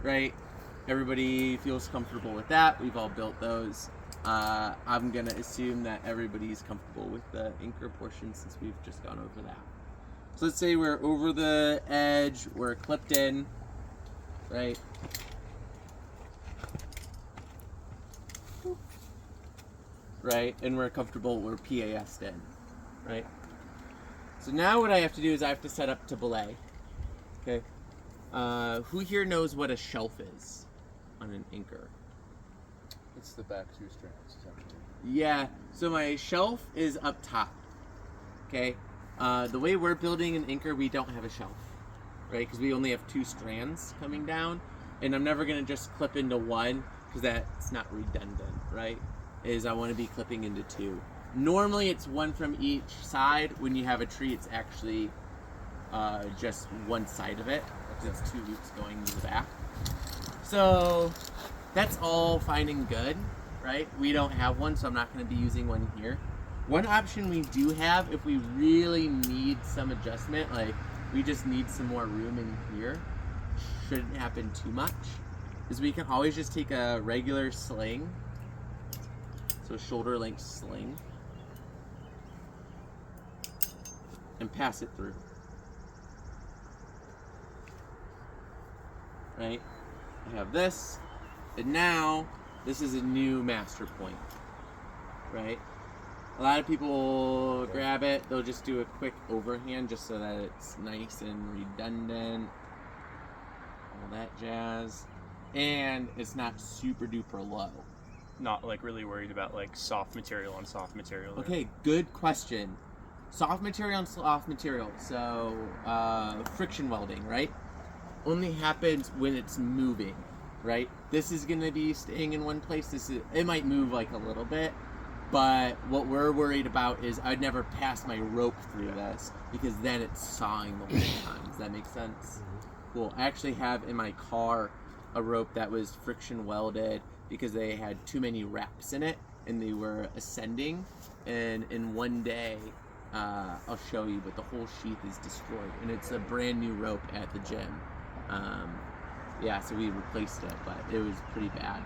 right? Everybody feels comfortable with that. We've all built those. I'm gonna assume that everybody's comfortable with the anchor portion since we've just gone over that. So let's say we're over the edge, we're clipped in, right? Right, and we're comfortable, we're PAS'd in, right? So now what I have to do is I have to set up to belay, okay? Who here knows what a shelf is on an anchor? It's the back two strands, essentially. Yeah, so my shelf is up top, okay? The way we're building an anchor, we don't have a shelf, right? Because we only have 2 strands coming down, and I'm never gonna just clip into one because that's not redundant, right? I want to be clipping into 2. Normally it's 1 from each side. When you have a tree, it's actually just one side of it because it's 2 loops going to the back. So that's all fine and good, right? We don't have one, so I'm not going to be using one here. One option we do have, if we really need some adjustment, like we just need some more room in here, shouldn't happen too much, is we can always just take a regular sling, so shoulder length sling, and pass it through. Right? I have this, and now this is a new master point. Right? A lot of people grab it, they'll just do a quick overhand just so that it's nice and redundant, all that jazz, and it's not super duper low. Not like really worried about like soft material on soft material. Okay, good question. Soft material on soft material. So friction welding, right? Only happens when it's moving, right? This is gonna be staying in one place. It might move like a little bit, but what we're worried about is I'd never pass my rope through this because then it's sawing the whole time. Does that make sense? Cool. I actually have in my car a rope that was friction welded because they had too many wraps in it and they were ascending, and in one day I'll show you, but the whole sheath is destroyed and it's a brand new rope at the gym. Yeah, so we replaced it, but it was pretty bad.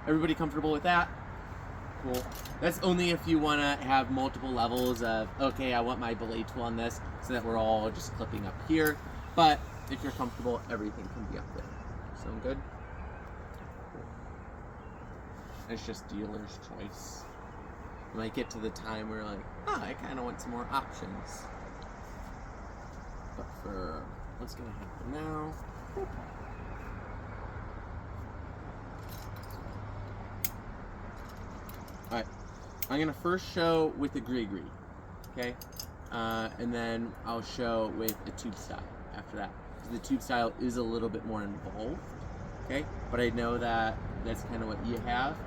Everybody comfortable with that? Cool. That's only if you want to have multiple levels of, okay, I want my belay tool on this so that we're all just clipping up here, but if you're comfortable, everything can be up there. Sound good? It's just dealer's choice. You might get to the time where you're like, oh, I kind of want some more options. But for what's going to happen now, alright, I'm going to first show with the gree-gree, okay? And then I'll show with a tube style after that. The tube style is a little bit more involved, okay? But I know that that's kind of what you have,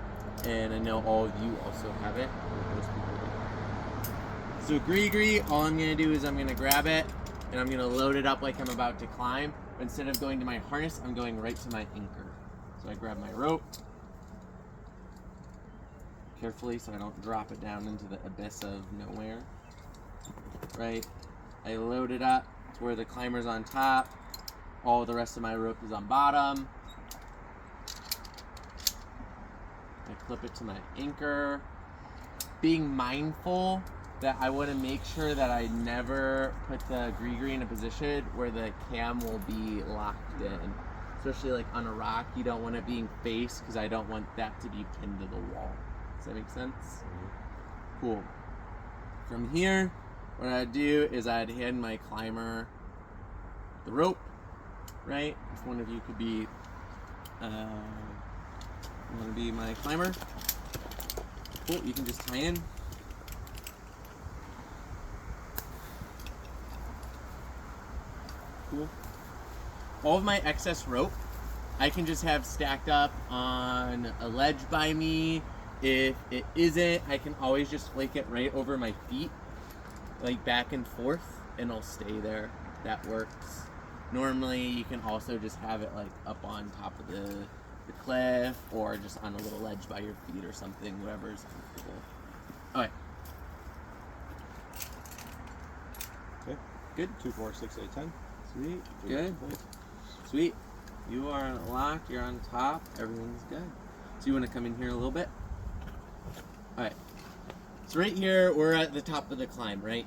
and I know all of you also have it. Most people do. So gree-gree, all I'm gonna do is I'm gonna grab it, and I'm gonna load it up like I'm about to climb. But instead of going to my harness, I'm going right to my anchor. So I grab my rope, carefully so I don't drop it down into the abyss of nowhere, right? I load it up to where the climber's on top. All the rest of my rope is on bottom. I clip it to my anchor. Being mindful that I want to make sure that I never put the gree-gree in a position where the cam will be locked in. Especially like on a rock, you don't want it being face because I don't want that to be pinned to the wall. Does that make sense? Cool. From here, what I'd do is I'd hand my climber the rope, right? If one of you could be, want to be my climber. Cool, you can just tie in. Cool. All of my excess rope, I can just have stacked up on a ledge by me. If it isn't, I can always just flake it right over my feet, like back and forth, and it'll stay there. That works. Normally, you can also just have it like up on top of the cliff, or just on a little ledge by your feet or something, whatever is comfortable. Alright. Okay. Good. 2, 4, 6, 8, 10. Sweet. Good. Sweet. You are locked. You're on top. Everything's good. So you want to come in here a little bit? All right. So right here, we're at the top of the climb, right?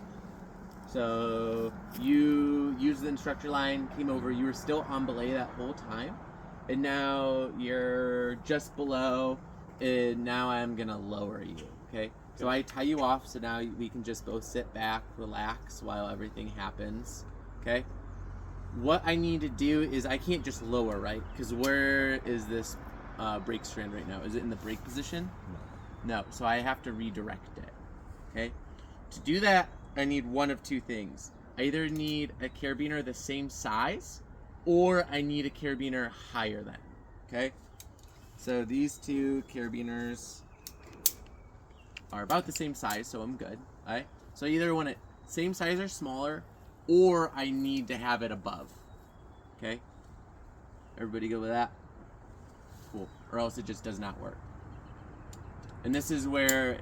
So you use the instructor line, came over. You were still on belay that whole time, and now you're just below. And now I'm gonna lower you. Okay. So I tie you off, so now we can just both sit back, relax while everything happens. Okay. What I need to do is I can't just lower, right? Because where is this brake strand right now? Is it in the brake position? No. So I have to redirect it. Okay. To do that, I need one of two things. I either need a carabiner the same size, or I need a carabiner higher than. Okay. So these two carabiners are about the same size, so I'm good. All right. So I either want it same size or smaller, or I need to have it above. Okay? Everybody go with that? Cool. Or else it just does not work. And this is where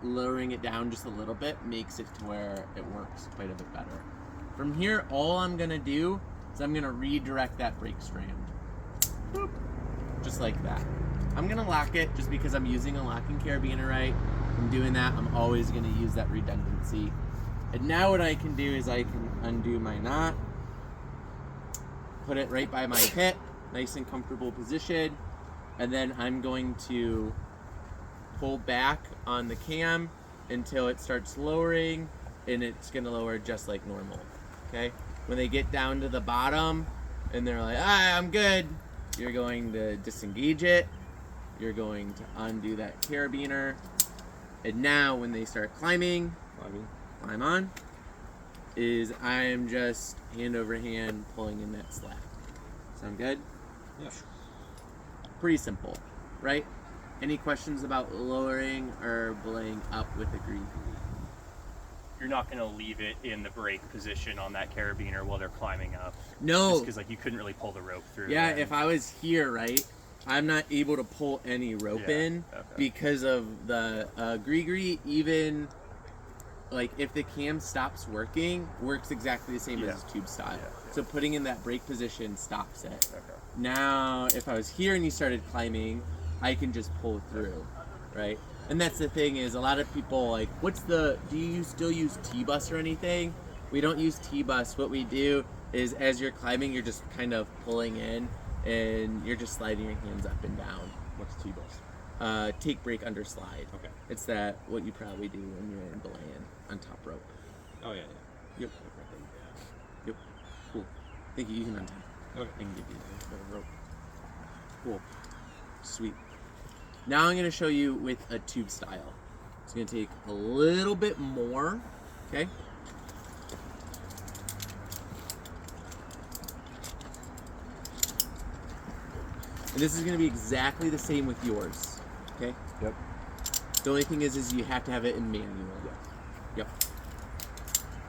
lowering it down just a little bit makes it to where it works quite a bit better. From here, all I'm gonna do is I'm gonna redirect that brake strand. Boop. Just like that. I'm gonna lock it just because I'm using a locking carabiner, right? I'm doing that, I'm always gonna use that redundancy. And now what I can do is I can undo my knot, put it right by my hip, nice and comfortable position, and then I'm going to pull back on the cam until it starts lowering, and it's gonna lower just like normal, okay? When they get down to the bottom and they're like, I'm good, you're going to disengage it, you're going to undo that carabiner, and now when they start climbing, climb on, is I'm just hand over hand pulling in that slack. Sound good? Yeah. Pretty simple, right? Any questions about lowering or belaying up with a grease? You're not going to leave it in the brake position on that carabiner while they're climbing up. No. Just because like you couldn't really pull the rope through. Yeah, then. if I was here, right, I'm not able to pull any rope in because of the gree. Even like if the cam stops working, works exactly the same as tube style. Yeah. So putting in that brake position stops it. Okay. Now, if I was here and you started climbing, I can just pull through, right? And that's the thing is a lot of people like, do you still use T-bus or anything? We don't use T-bus. What we do is as you're climbing, you're just kind of pulling in and you're just sliding your hands up and down. What's T-bus? Take, break, under, slide. Okay. It's what you probably do when you're in belaying on top rope. Oh, yeah. Yep. Yep. Cool. Thank you. You can untie. Okay. I can give you the rope. Cool. Sweet. Now I'm going to show you with a tube style. It's going to take a little bit more. Okay. And this is going to be exactly the same with yours. Okay? Yep. The only thing is you have to have it in manual. Yes. Yep.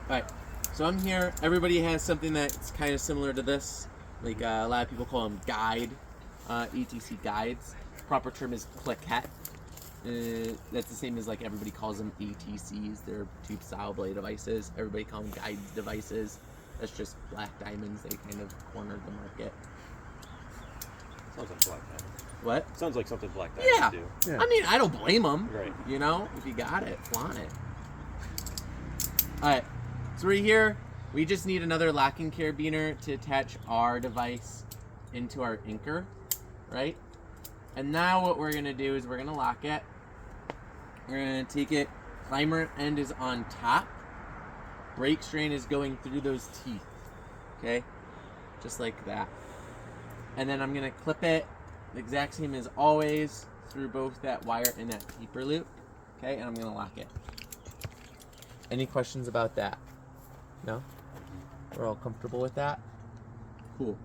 Alright. So I'm here. Everybody has something that's kind of similar to this. Like a lot of people call them ETC guides. Proper term is plaquette. That's the same as like everybody calls them ATCs. They're tube style belay devices. Everybody calls them guide devices. That's just black diamonds. They kind of cornered the market. Sounds like Black Diamond. What? Sounds like something Black Diamond would do. Yeah. I mean, I don't blame them. Right. You know, if you got it, flaunt it. Alright, so right here, we just need another locking carabiner to attach our device into our anchor, right? And now what we're going to do is we're going to lock it. We're going to take it, climber end is on top. Brake strain is going through those teeth, okay? Just like that. And then I'm going to clip it the exact same as always through both that wire and that taper loop, okay? And I'm going to lock it. Any questions about that? No? We're all comfortable with that? Cool.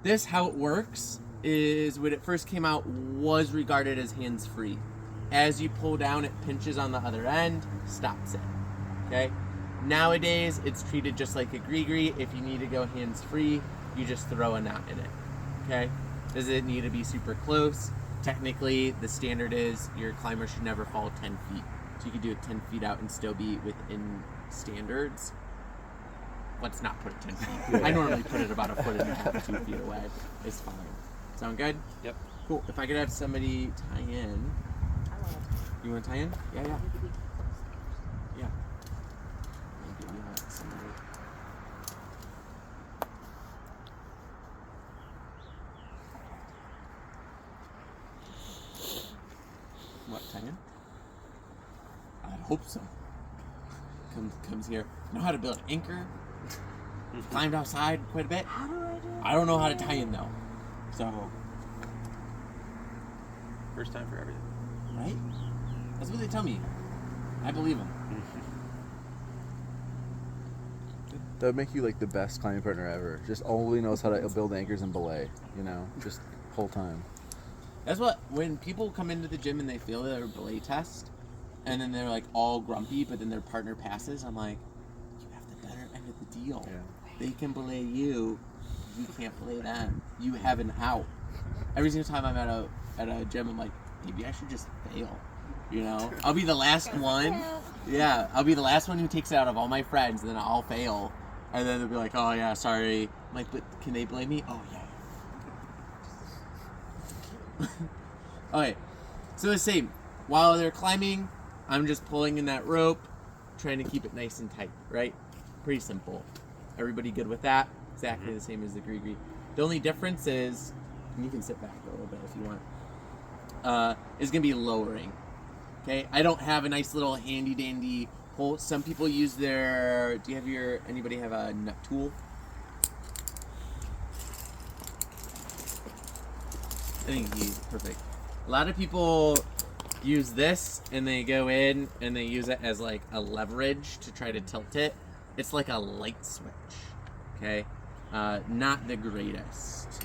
This, how it works, is when it first came out, was regarded as hands-free. As you pull down, it pinches on the other end, stops it, okay? Nowadays, it's treated just like a gree. If you need to go hands-free, you just throw a knot in it, okay? Does it need to be super close? Technically, the standard is your climber should never fall 10 feet. So you could do it 10 feet out and still be within standards. let's not put it 10 feet. I normally put it about 1.5 2 feet away. It's fine. Sound good? Yep. Cool. If I could have somebody tie in. You want to tie in? Yeah. Yeah. Maybe we want somebody. What, tie in? I hope so. Comes here. Know how to build an anchor. Climbed outside quite a bit. How do I do it? I don't know how to tie in though. So, First time for everything. right? That's what they tell me. I believe them. That would make you like the best climbing partner ever. Just only knows how to build anchors and belay. You know, just whole time. That's what, when people come into the gym and they fail their belay test, and then they're like all grumpy, but then their partner passes, I'm like, you have the better end of the deal. Yeah. They can belay you can't belay them. You have an out. Every single time I'm at a gym, I'm like, maybe I should just fail. You know? I'll be the last one. Yeah, I'll be the last one who takes it out of all my friends, and then I'll fail. And then they'll be like, oh yeah, sorry. I'm like, but can they blame me? Oh yeah. Okay, so the same. While they're climbing, I'm just pulling in that rope, trying to keep it nice and tight, right? Pretty simple. Everybody good with that? Exactly the same as the gree-gree. The only difference is, and you can sit back a little bit if you want, is going to be lowering. Okay, I don't have a nice little handy-dandy hole. Some people use their, anybody have a nut tool? I think he's perfect. A lot of people use this and they go in and they use it as like a leverage to try to tilt it. It's like a light switch, okay? Not the greatest.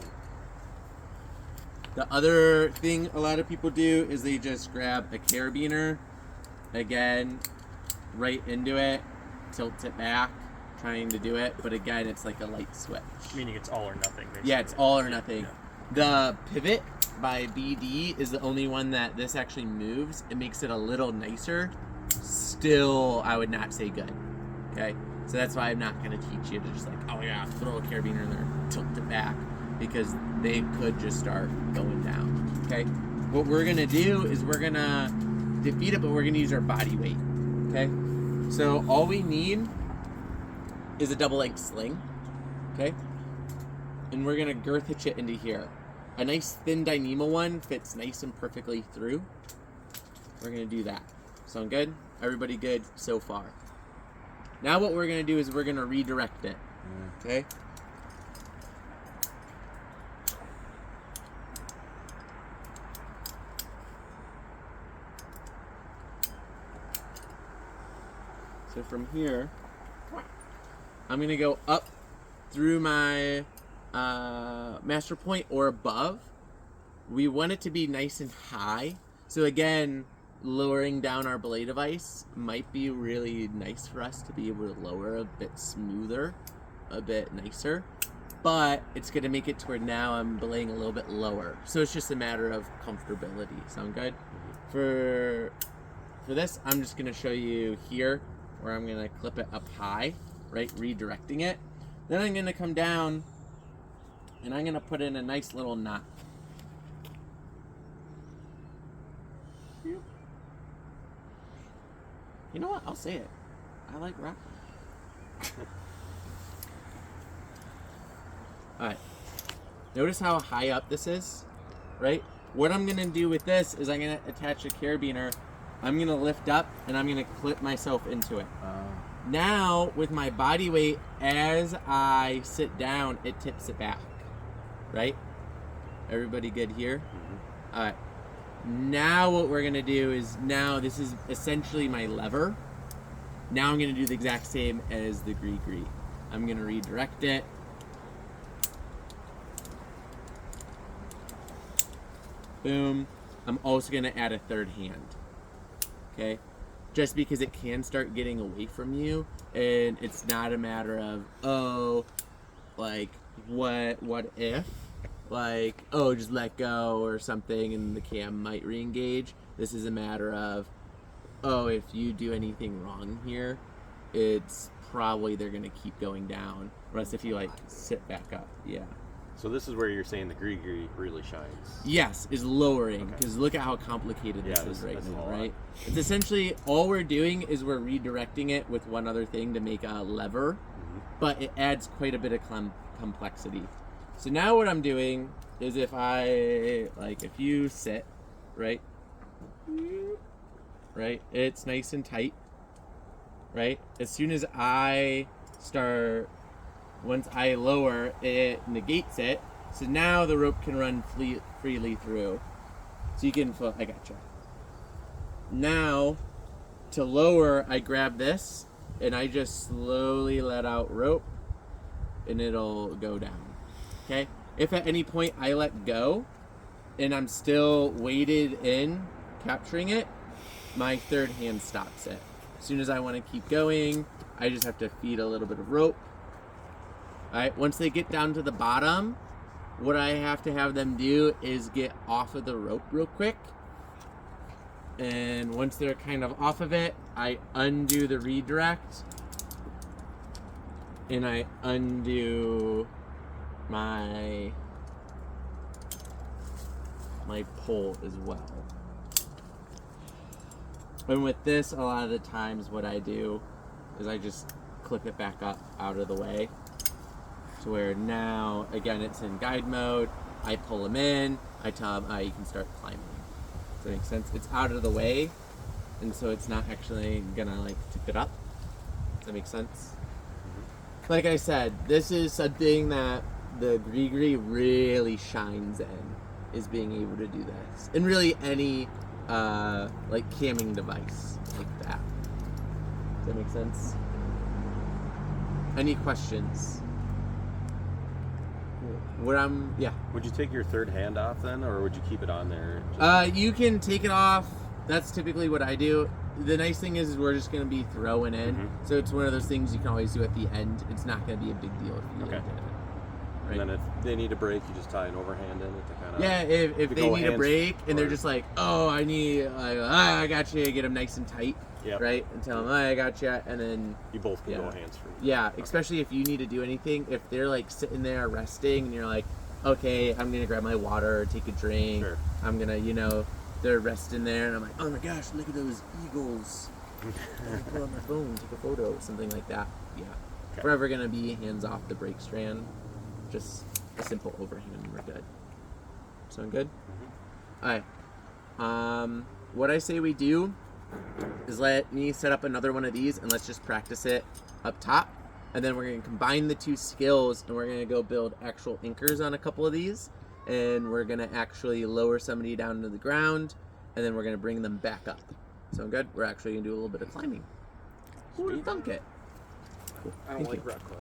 The other thing a lot of people do is they just grab a carabiner, again, right into it, tilt it back, trying to do it, but again, it's like a light switch. Meaning it's all or nothing, basically. Yeah, it's all or nothing. Yeah. The pivot by BD is the only one that this actually moves. It makes it a little nicer. Still, I would not say good. Okay? So that's why I'm not going to teach you to just like, oh yeah, throw a carabiner in there, tilt it back, because they could just start going down. Okay? What we're going to do is we're going to defeat it, but we're going to use our body weight. Okay? So all we need is a double length sling. Okay? And we're going to girth hitch it into here. A nice thin Dyneema one fits nice and perfectly through. We're going to do that. Sound good? Everybody good so far? Now what we're going to do is we're going to redirect it. Okay? So from here, I'm going to go up through my master point or above. We want it to be nice and high. So again, lowering down our belay device might be really nice for us to be able to lower a bit smoother, a bit nicer. But it's going to make it to where now I'm belaying a little bit lower. So it's just a matter of comfortability. Sound good? For this, I'm just going to show you here where I'm going to clip it up high, right? Redirecting it. Then I'm going to come down and I'm going to put in a nice little knot. You know what? I'll say it. I like rocking. Alright. Notice how high up this is, right? What I'm going to do with this is I'm going to attach a carabiner. I'm going to lift up and I'm going to clip myself into it. Now, with my body weight, as I sit down, it tips it back. Right? Everybody good here? Alright. Now what we're going to do is, now this is essentially my lever. Now I'm going to do the exact same as the gree-gree. I'm going to redirect it. Boom. I'm also going to add a third hand. Okay? Just because it can start getting away from you, and it's not a matter of, oh, like, what if? Like, oh, just let go or something and the cam might re-engage. This is a matter of, oh, if you do anything wrong here, it's probably they're gonna keep going down. Whereas if you like sit back up, yeah. So this is where you're saying the gree really shines. Yes, is lowering, Okay. because look at how complicated this Yeah, is right that's now, a lot. right? It's essentially, all we're doing is we're redirecting it with one other thing to make a lever, but it adds quite a bit of complexity. So now what I'm doing is if you sit, right? Right? It's nice and tight, right? As soon as once I lower, it negates it. So now the rope can run freely through. So you can, I gotcha. Now, to lower, I grab this, and I just slowly let out rope, and it'll go down. Okay? If at any point I let go, and I'm still weighted in, capturing it, my third hand stops it. As soon as I want to keep going, I just have to feed a little bit of rope. Alright, once they get down to the bottom, what I have to have them do is get off of the rope real quick. And once they're kind of off of it, I undo the redirect. And I undo my pole as well. And with this, a lot of the times what I do is I just clip it back up out of the way. To where now, again, it's in guide mode. I pull them in. I tell them, you can start climbing. Does that make sense? It's out of the way, and so it's not actually gonna tip it up. Does that make sense? Like I said, this is something that the gree really shines in, is being able to do this. And really any camming device like that. Does that make sense? Any questions? Would you take your third hand off then, or would you keep it on there? You can take it off. That's typically what I do. The nice thing is we're just going to be throwing in. So it's one of those things you can always do at the end. It's not going to be a big deal if you did it. Right? And then if they need a break, you just tie an overhand in it to kind of... Yeah, if they need a break and they're just like, oh, I need... I got you. Get them nice and tight. Yep. Right? And tell them, I got you. And then... You both can go hands free. Yeah, especially if you need to do anything. If they're sitting there resting and you're like, okay, I'm going to grab my water, take a drink. Sure. I'm going to, they're resting there. And I'm like, oh my gosh, look at those eagles. I can pull out my phone, take a photo, something like that. Yeah. Okay. We're ever going to be hands off the brake strand. Just a simple overhand and we're good. Sound good? Alright. What I say we do is let me set up another one of these and let's just practice it up top. And then we're going to combine the two skills and we're going to go build actual anchors on a couple of these. And we're going to actually lower somebody down to the ground and then we're going to bring them back up. Sound good? We're actually going to do a little bit of climbing. Who would have thunk it? Cool. I don't like rock climbing.